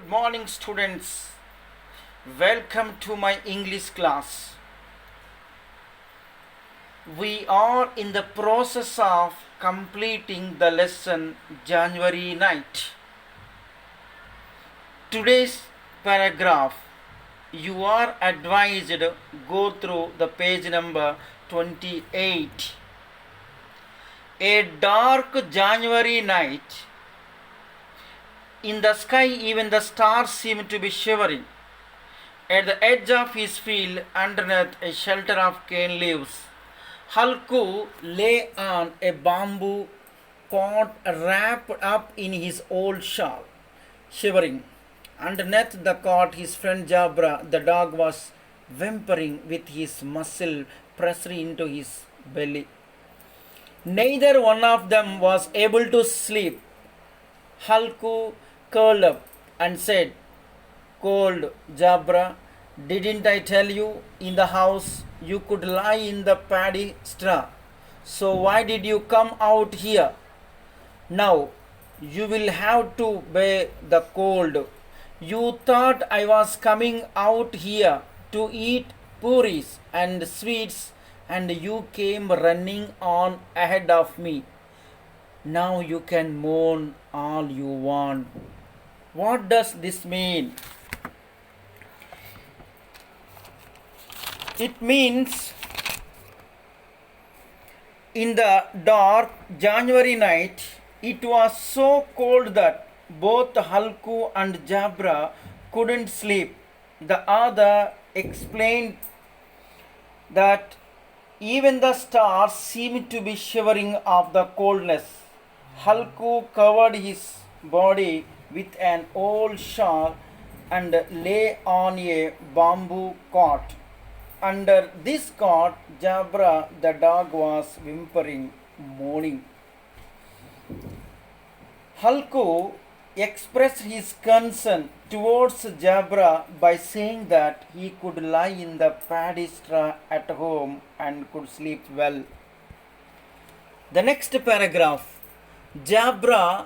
morning, students. Welcome to my English class. We are in the process of completing the lesson January night. Today's paragraph, you are advised go through the page number 28. A dark January night. In the sky, even the stars seemed to be shivering. At the edge of his field, underneath a shelter of cane leaves, Halku lay on a bamboo cot wrapped up in his old shawl, shivering. Underneath the cot, his friend Jabra, the dog, was whimpering with his muzzle pressed into his belly. Neither one of them was able to sleep. Halku curled up and said, "Cold, Jabra, didn't I tell you in the house you could lie in the paddy straw? So why did you come out here? Now you will have to bear the cold. You thought I was coming out here to eat puris and sweets, and you came running on ahead of me. Now you can moan all you want." What does this mean? It means in the dark January night, it was so cold that both Halku and Jabra couldn't sleep. The other explained that even the stars seemed to be shivering of the coldness. Halku covered his body with an old shawl and lay on a bamboo cot. Under this cot, Jabra the dog was whimpering, moaning. Halku expressed his concern towards Jabra by saying that he could lie in the paddy straw at home and could sleep well. The next paragraph, Jabra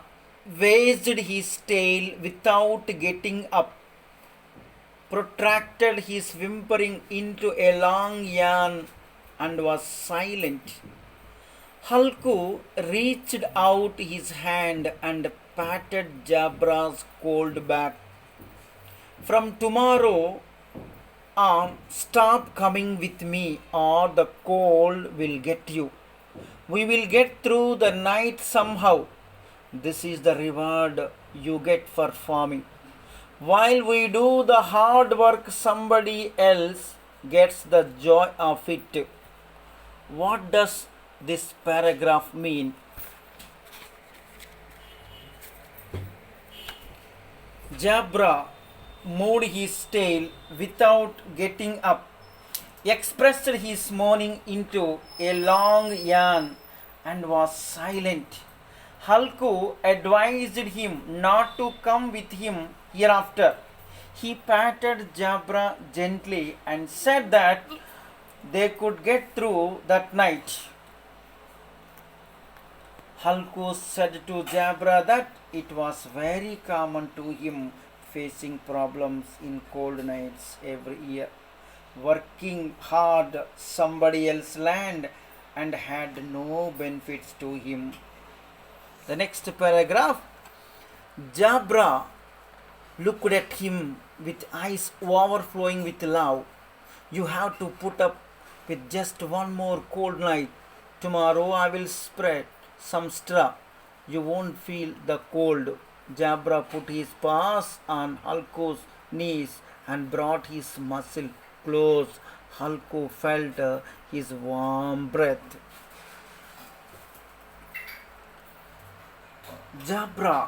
raised his tail without getting up, protracted his whimpering into a long yawn, and was silent. Halku reached out his hand and patted Jabra's cold back. "From tomorrow on, stop coming with me, or the cold will get you. We will get through the night somehow. This is the reward you get for farming. While we do the hard work, somebody else gets the joy of it." What does this paragraph mean? Jabra moved his tail without getting up, expressed his mourning into a long yawn, and was silent. Halku advised him not to come with him hereafter. He patted Jabra gently and said that they could get through that night. Halku said to Jabra that it was very common to him facing problems in cold nights every year, working hard somebody else's land, and had no benefits to him. The next paragraph, Jabra looked at him with eyes overflowing with love. "You have to put up with just one more cold night. Tomorrow I will spread some straw. You won't feel the cold." Jabra put his paws on Halku's knees and brought his muzzle close. Halku felt his warm breath. Jabra,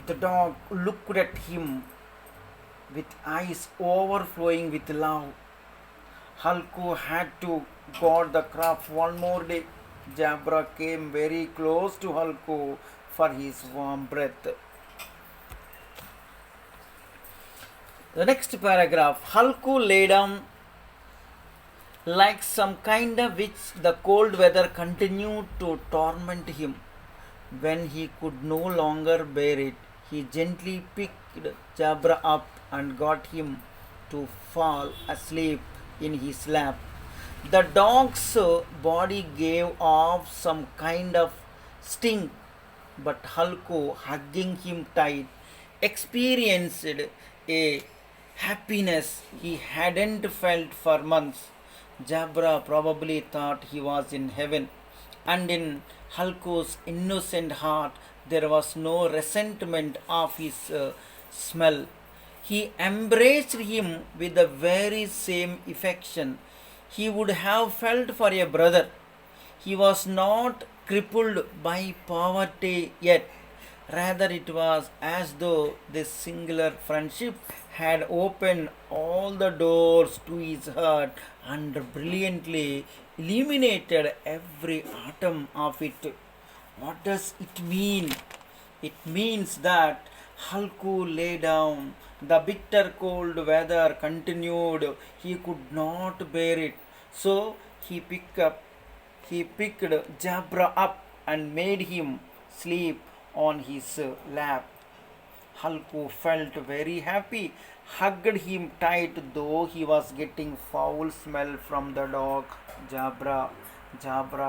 the dog, looked at him with eyes overflowing with love. Halku had to guard the crop one more day. Jabra came very close to Halku for his warm breath. The next paragraph, Halku lay down like some kind of witch. The cold weather continued to torment him. When he could no longer bear it, He gently picked Jabra up and got him to fall asleep in his lap. The dog's body gave off some kind of sting, but Halko, hugging him tight, experienced a happiness he hadn't felt for months. Jabra probably thought he was in heaven, and in Halko's innocent heart there was no resentment of his smell. He embraced him with the very same affection he would have felt for a brother. He was not crippled by poverty yet. Rather, it was as though this singular friendship had opened all the doors to his heart and brilliantly illuminated every atom of it. What does it mean? It means that Halku lay down. The bitter cold weather continued. He could not bear it. So he picked Jabra up and made him sleep on his lap. Halku felt very happy, hugged him tight, though he was getting foul smell from the dog. Jabra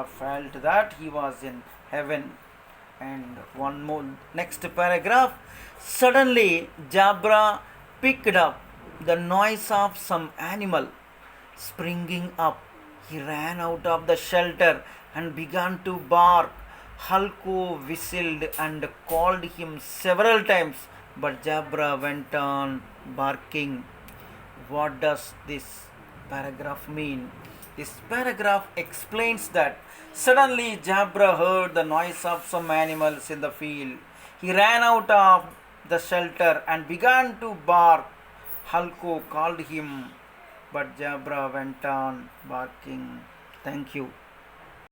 felt that he was in heaven. And one more, next paragraph. Suddenly, Jabra picked up the noise of some animal. Springing up, he ran out of the shelter and began to bark. Halko whistled and called him several times, but Jabra went on barking. What does this paragraph mean? This paragraph explains that suddenly Jabra heard the noise of some animals in the field. He ran out of the shelter and began to bark. Halko called him, but Jabra went on barking. Thank you.